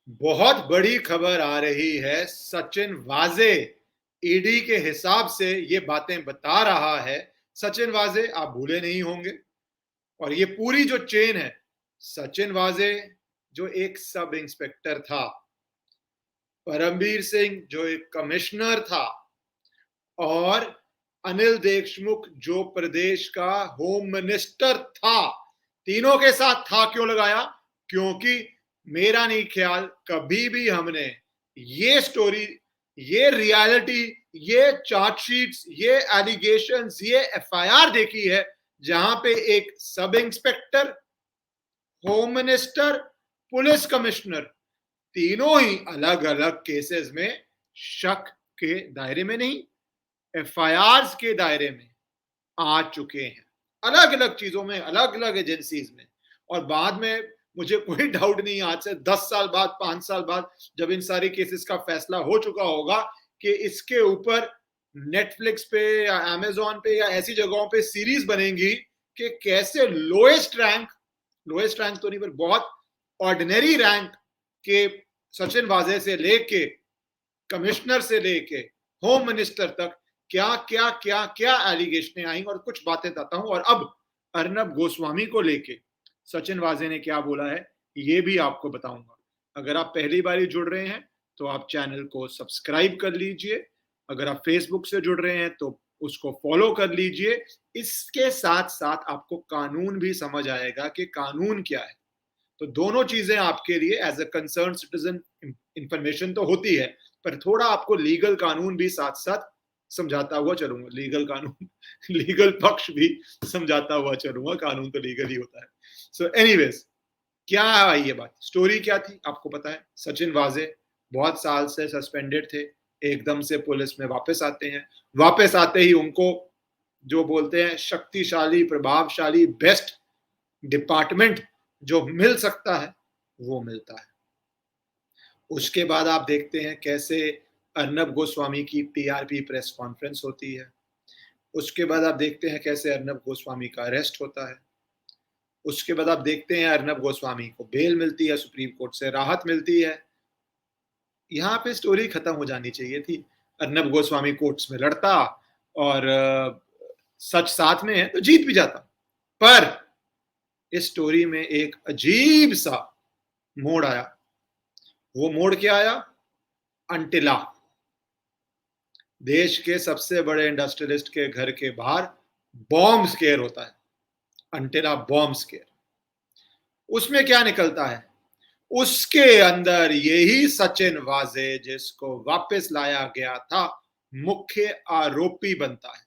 बहुत बड़ी खबर आ रही है। सचिन वाजे ईडी के हिसाब से ये बातें बता रहा है। सचिन वाजे आप भूले नहीं होंगे, और ये पूरी जो चेन है, सचिन वाजे जो एक सब इंस्पेक्टर था, परमबीर सिंह जो एक कमिश्नर था, और अनिल देशमुख जो प्रदेश का होम मिनिस्टर था, तीनों के साथ था क्यों लगाया? क्योंकि मेरा नहीं ख्याल कभी भी हमने ये स्टोरी, ये रियलिटी, ये चार्जशीट्स, ये एलिगेशंस, ये एफआईआर देखी है जहां पे एक sub inspector, home minister, police commissioner, तीनों ही अलग अलग केसेस में शक के दायरे में नहीं, एफआईआर के दायरे में आ चुके हैं, अलग अलग चीजों में, अलग अलग एजेंसीज में। और बाद में मुझे कोई डाउट नहीं, आज से 10 साल बाद, 5 साल बाद, जब इन सारी केसेस का फैसला हो चुका होगा कि इसके ऊपर नेटफ्लिक्स पे या अमेजोन पे या ऐसी जगहों पे सीरीज बनेंगी कि कैसे लोएस्ट रैंक तो नहीं पर बहुत ऑर्डिनरी रैंक के सचिन वाजे से लेके कमिश्नर से लेके होम मिनिस्टर तक क्या क्या क्या क्या एलिगेशन आई, और कुछ बातें बताता हूं। और अब अर्नब गोस्वामी को लेके सचिन वाजे ने क्या बोला है ये भी आपको बताऊंगा। अगर आप पहली बार जुड़ रहे हैं तो आप चैनल को सब्सक्राइब कर लीजिए, अगर आप फेसबुक से जुड़ रहे हैं तो उसको फॉलो कर लीजिए। इसके साथ साथ आपको कानून भी समझ आएगा कि कानून क्या है। तो दोनों चीजें आपके लिए as a concern citizen information तो होती है, पर थोड़ा आपको लीगल कानून भी साथ साथ समझाता हुआ चलूंगा, लीगल कानून लीगल पक्ष भी समझाता हुआ चलूंगा, कानून तो लीगल ही होता है। सो एनीवेज, क्या है ये बात, स्टोरी क्या थी आपको पता है। सचिन वाजे बहुत साल से सस्पेंडेड थे, एकदम से पुलिस में वापस आते हैं। वापस आते ही उनको जो बोलते हैं शक्तिशाली, प्रभावशाली, बेस्ट डिपार्टमेंट जो मिल सकता है वो मिलता है। उसके बाद आप देखते हैं कैसे अर्नब गोस्वामी की टीआरपी प्रेस कॉन्फ्रेंस होती है। उसके बाद आप देखते हैं कैसे अर्नब गोस्वामी का अरेस्ट होता है। उसके बाद आप देखते हैं अर्नब गोस्वामी को बेल मिलती है, सुप्रीम कोर्ट से राहत मिलती है। यहाँ पे स्टोरी खत्म हो जानी चाहिए थी। अर्नब गोस्वामी कोर्ट्स में लड़ता और सच साथ में है तो जीत भी जाता, पर इस स्टोरी में एक अजीब सा मोड़ आया। वो मोड़ क्या आया? अंटिला, देश के सबसे बड़े इंडस्ट्रियलिस्ट के घर के बाहर बॉम्ब स्केयर होता है, अंटिला बॉम्ब स्केयर। उसमें क्या निकलता है? उसके अंदर यही सचिन वाजे जिसको वापस लाया गया था मुख्य आरोपी बनता है,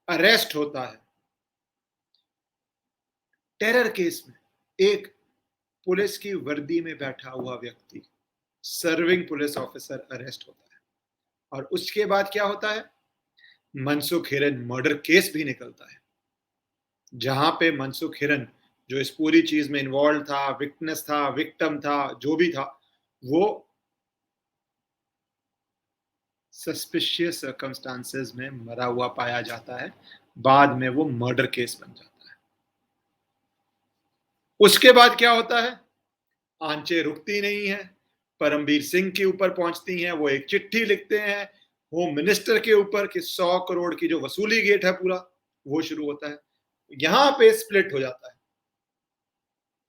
अरेस्ट होता है। टेरर केस में एक पुलिस की वर्दी में बैठा हुआ व्यक्ति, सर्विंग पुलिस ऑफिसर, अरेस्ट होता है। और उसके बाद क्या होता है? मनसुख हिरेन मर्डर केस भी निकलता है, जहां पे मनसुख हिरेन जो इस पूरी चीज में इन्वॉल्व था, विटनेस था, विक्टिम था, जो भी था, वो सस्पिशियस सर्कमस्टांसेस में मरा हुआ पाया जाता है। बाद में वो मर्डर केस बन जाता है। उसके बाद क्या होता है? आंचें रुकती नहीं है, परमबीर सिंह के ऊपर पहुंचती हैं। वो एक चिट्ठी लिखते हैं होम मिनिस्टर के ऊपर कि 100 करोड़ की जो वसूली गेट है पूरा, वो शुरू होता है। यहां पे स्प्लिट हो जाता है।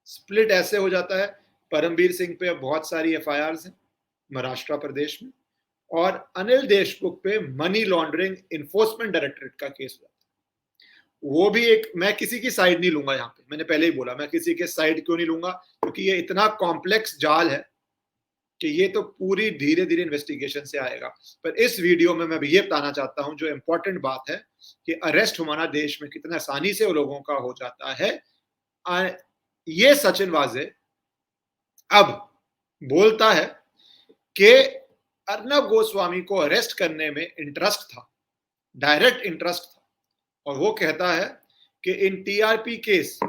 स्प्लिट ऐसे हो जाता है, परमबीर सिंह पे बहुत सारी एफआईआर हैं महाराष्ट्र प्रदेश में, और अनिल देशमुख पे मनी लॉन्ड्रिंग इन्फोर्समेंट डायरेक्टरेट का केस हुआ। वो भी एक, मैं किसी की साइड नहीं लूंगा यहाँ पे, मैंने पहले ही बोला मैं किसी के साइड क्यों नहीं लूंगा, क्योंकि ये इतना कॉम्प्लेक्स जाल है कि ये तो पूरी धीरे धीरे इन्वेस्टिगेशन से आएगा। पर इस वीडियो में मैं भी ये बताना चाहता हूं, जो इंपॉर्टेंट बात है कि अरेस्ट हमारा देश में कितना आसानी से लोगों का हो जाता है। ये सचिन वाजे अब बोलता है कि अर्नब गोस्वामी को अरेस्ट करने में इंटरेस्ट था, डायरेक्ट इंटरेस्ट था, और वो कहता है कि in TRP case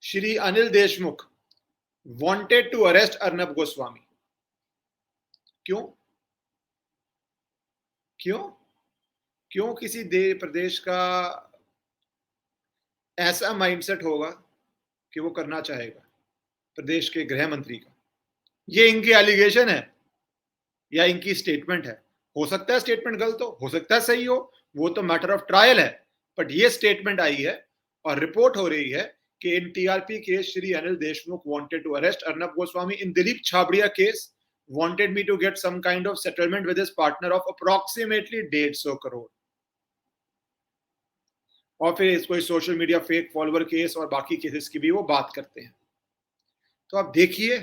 Shri Anil Deshmukh wanted to arrest Arnab Goswami. क्यों? क्यों? क्यों किसी प्रदेश का ऐसा माइंडसेट होगा कि वो करना चाहेगा? प्रदेश के गृह मंत्री का। ये इनकी एलिगेशन है या इनकी स्टेटमेंट है। हो सकता है स्टेटमेंट गलत हो सकता है सही हो, वो तो मैटर ऑफ ट्रायल है। बट ये स्टेटमेंट आई है और रिपोर्ट हो रही है कि in TRP case Shri Anil Deshmukh wanted to arrest Arnab Goswami in Dilip Chhabria case wanted me to get some kind of settlement with his partner of approximately 150 crore. और फिर इसको social media fake follower case और बाकी केसेस की भी वो बात करते हैं। तो आप देखिए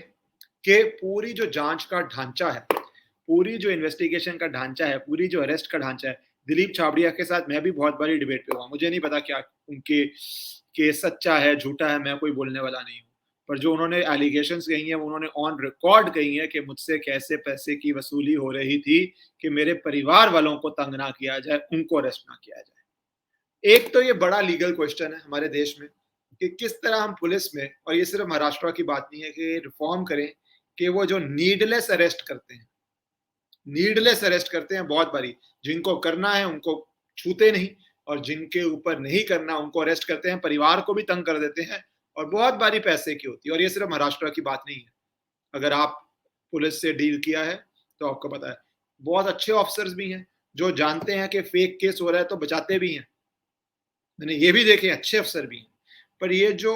कि पूरी जो जांच का ढांचा है, पूरी जो इन्वेस्टिगेशन का ढांचा है, पूरी जो अरेस्ट का ढांचा है, दिलीप छाबड़िया के साथ मैं भी बहुत बड़ी डिबेट पे हुआ। मुझे नहीं पता क्या उनके केस सच्चा है झूठा है, मैं कोई बोलने वाला नहीं हूँ। पर जो उन्होंने एलिगेशंस कही हैं वो उन्होंने ऑन रिकॉर्ड कही हैं कि मुझसे कैसे पैसे की वसूली हो रही थी कि मेरे परिवार वालों को तंग ना किया जाए, उनको अरेस्ट ना किया जाए। एक तो ये बड़ा लीगल क्वेश्चन है हमारे देश में कि किस तरह हम पुलिस में, और ये सिर्फ महाराष्ट्र की बात नहीं है, कि रिफॉर्म करें कि वो जो नीडलेस अरेस्ट करते हैं, नीडलेस अरेस्ट करते हैं बहुत बारी, जिनको करना है उनको छूते नहीं और जिनके ऊपर नहीं करना उनको अरेस्ट करते हैं, परिवार को भी तंग कर देते हैं और बहुत बारी पैसे की होती है। और ये सिर्फ महाराष्ट्र की बात नहीं है, अगर आप पुलिस से डील किया है तो आपको पता है। बहुत अच्छे ऑफिसर्स भी हैं जो जानते हैं कि फेक केस हो रहा है तो बचाते भी हैं, मैंने ये भी देखे अच्छे अफसर भी हैं। पर ये जो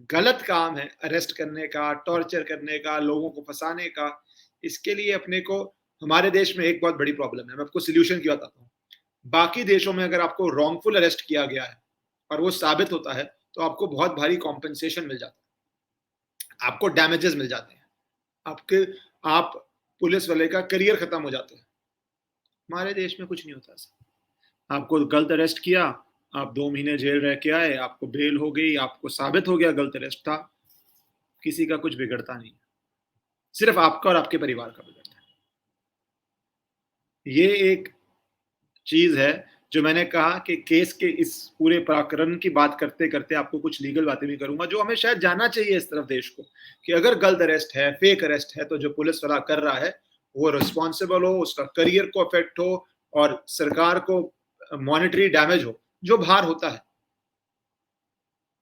गलत काम है अरेस्ट करने का, टॉर्चर करने का, लोगों को फंसाने का, इसके लिए अपने को, हमारे देश में एक बहुत बड़ी प्रॉब्लम है। मैं आपको सोल्यूशन की बताता हूँ। बाकी देशों में अगर आपको रॉन्गफुल अरेस्ट किया गया है और वो साबित होता है तो आपको बहुत भारी कॉम्पेंसेशन मिल जाता है, आपको डैमेजेस मिल जाते हैं, आप पुलिस वाले का करियर खत्म हो जाता है। हमारे देश में कुछ नहीं होता ऐसा। आपको गलत अरेस्ट किया, आप 2 महीने जेल रह के आए, आपको बेल हो गई, आपको साबित हो गया गलत अरेस्ट था, किसी का कुछ बिगड़ता नहीं, सिर्फ आपका और आपके परिवार का बिगड़ता है। ये एक चीज है जो मैंने कहा कि केस के इस पूरे प्रकरण की बात करते करते आपको कुछ लीगल बातें भी करूंगा जो हमें शायद जानना चाहिए इस तरफ देश को, कि अगर गलत अरेस्ट है, फेक अरेस्ट है, तो जो पुलिस वाला कर रहा है वो रिस्पॉन्सिबल हो, उसका करियर को अफेक्ट हो और सरकार को मॉनेटरी डैमेज हो, जो बाहर होता है,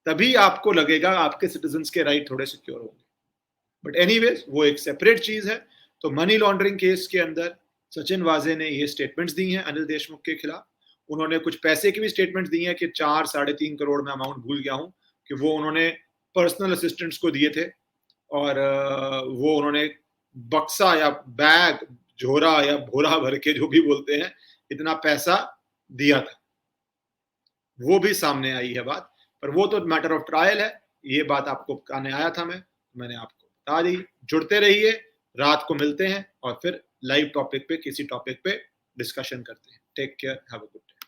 तभी आपको लगेगा आपके सिटीजन्स के राइट थोड़े सिक्योर होंगे। बट एनीवेज वो एक सेपरेट चीज है। तो मनी लॉन्ड्रिंग केस के अंदर सचिन वाजे ने ये स्टेटमेंट्स दी हैं अनिल देशमुख के खिलाफ। उन्होंने कुछ पैसे की भी स्टेटमेंट्स दी हैं कि 4-3.5 करोड़ में अमाउंट भूल गया हूं, कि वो उन्होंने पर्सनल असिस्टेंट्स को दिए थे और वो उन्होंने बक्सा या बैग, झोरा या भोरा भर के, जो भी बोलते हैं, इतना पैसा दिया था। वो भी सामने आई है बात, पर वो तो मैटर ऑफ ट्रायल है। ये बात आपको कहने आया था मैंने आपको बता दी। जुड़ते रहिए, रात को मिलते हैं और फिर लाइव टॉपिक पे, किसी टॉपिक पे डिस्कशन करते हैं। Take care, have a good day.